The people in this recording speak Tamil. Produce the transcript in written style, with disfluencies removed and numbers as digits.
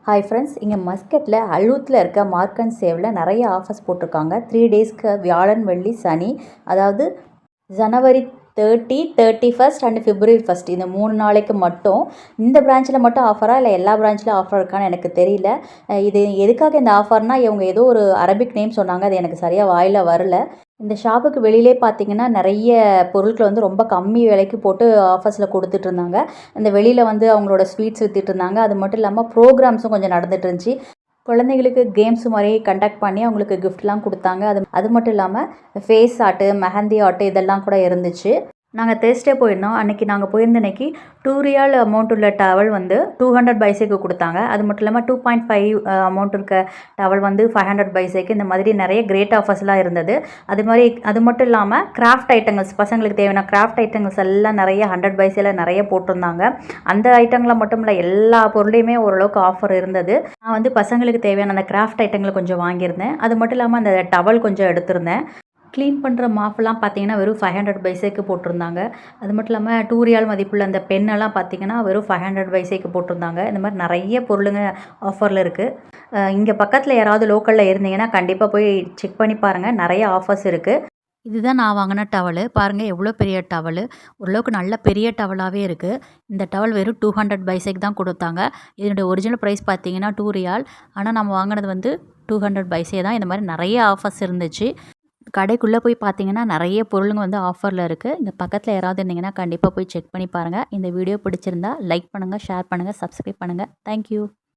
ஹாய் ஃப்ரெண்ட்ஸ், இங்கே மஸ்கட்டில் அழுத்தில் இருக்க மார்க் அண்ட் சேவில் நிறைய ஆஃபர்ஸ் போட்டிருக்காங்க. 3 டேஸ்க்கு வியாழன் வெள்ளி சனி, அதாவது ஜனவரி 30, 31 அண்ட் February 1 இந்த 3 நாளைக்கு மட்டும். இந்த பிரான்ச்சில் மட்டும் ஆஃபரா இல்லை எல்லா பிரான்ச்லையும் ஆஃபர் இருக்கான்னு எனக்கு தெரியல. இது எதுக்காக இந்த ஆஃபர்னால், இவங்க ஏதோ ஒரு அரபிக் நேம் சொன்னாங்க, அது எனக்கு சரியாக வாயில் வரல. இந்த ஷாப்புக்கு வெளியிலே பார்த்தீங்கன்னா நிறைய பொருட்கள் வந்து ரொம்ப கம்மி விலைக்கு போட்டு ஆஃபர்ஸில் கொடுத்துட்டு இருந்தாங்க. இந்த வெளியில் வந்து அவங்களோட ஸ்வீட்ஸ் விற்றுட்டு இருந்தாங்க. அது மட்டும் இல்லாமல் ப்ரோக்ராம்ஸும் கொஞ்சம் நடந்துட்டு இருந்துச்சு. குழந்தைங்களுக்கு கேம்ஸ் மாதிரி கண்டக்ட் பண்ணி அவங்களுக்கு கிஃப்ட்லாம் கொடுத்தாங்க. அது மட்டும் இல்லாமல் ஃபேஸ் ஆர்ட்டு, மெஹந்தி ஆர்ட்டு இதெல்லாம் கூட இருந்துச்சு. நாங்கள் தேர்ஸ்டே போயிருந்தோம். அன்றைக்கி நாங்கள் போயிருந்த அன்றைக்கி 2 ரியால் அமௌண்ட் உள்ள டவல் வந்து 200 பைசைக்கு கொடுத்தாங்க. அது மட்டும் இல்லாமல் 2.5 அமௌண்ட் இருக்க டவல் வந்து 500 பைசைக்கு. இந்த மாதிரி நிறைய கிரேட் ஆஃபர்ஸ்லாம் இருந்தது. அது மட்டும் இல்லாமல் கிராஃப்ட் ஐட்டங்கள்ஸ், பசங்களுக்கு தேவையான கிராஃப்ட் ஐட்டங்கள்ஸ் எல்லாம் நிறைய 100 பைசையில் நிறைய போட்டிருந்தாங்க. அந்த ஐட்டங்களை மட்டும் இல்லை, எல்லா பொருளையுமே ஓரளவுக்கு ஆஃபர் இருந்தது. நான் வந்து பசங்களுக்கு தேவையான அந்த கிராஃப்ட் ஐட்டங்களை கொஞ்சம் வாங்கியிருந்தேன். அது மட்டும் இல்லாமல் அந்த டவல் கொஞ்சம் எடுத்திருந்தேன். க்ளீன் பண்ணுற மாஃப்லாம் பார்த்தீங்கன்னா வெறும் 500 பைசைக்கு போட்டிருந்தாங்க. அது மட்டும் இல்லாமல் 2 ரியால் மதிப்புள்ள அந்த பெண்ணெல்லாம் பார்த்தீங்கன்னா வெறும் 500 பைசைக்கு போட்டிருந்தாங்க. இந்த மாதிரி நிறைய பொருளுங்க ஆஃபரில் இருக்குது. இங்கே பக்கத்தில் யாராவது லோக்கலில் இருந்தீங்கன்னா கண்டிப்பாக போய் செக் பண்ணி பாருங்கள், நிறைய ஆஃபர்ஸ் இருக்குது. இதுதான் நான் வாங்கின டவலு. பாருங்கள் எவ்வளோ பெரிய டவலு, ஓரளவுக்கு நல்ல பெரிய டவலாகவே இருக்குது. இந்த டவல் வெறும் 200 பைசைக்கு தான் கொடுத்தாங்க. இதனுடைய ஒரிஜினல் ப்ரைஸ் பார்த்தீங்கன்னா 2 ரியால். ஆனால் நம்ம வாங்கினது வந்து 200 பைசே தான். இந்த மாதிரி நிறைய ஆஃபர்ஸ் இருந்துச்சு. கடைக்குள்ளே போய் பார்த்தீங்கன்னா நிறைய பொருளுங்க வந்து ஆஃபரில் இருக்குது. இங்கே பக்கத்தில் யாராவது இருந்தீங்கன்னா கண்டிப்பாக போய் செக் பண்ணி பாருங்கள். இந்த வீடியோ பிடிச்சிருந்தா லைக் பண்ணுங்கள், ஷேர் பண்ணுங்கள், சப்ஸ்கிரைப் பண்ணுங்கள். தேங்க்யூ.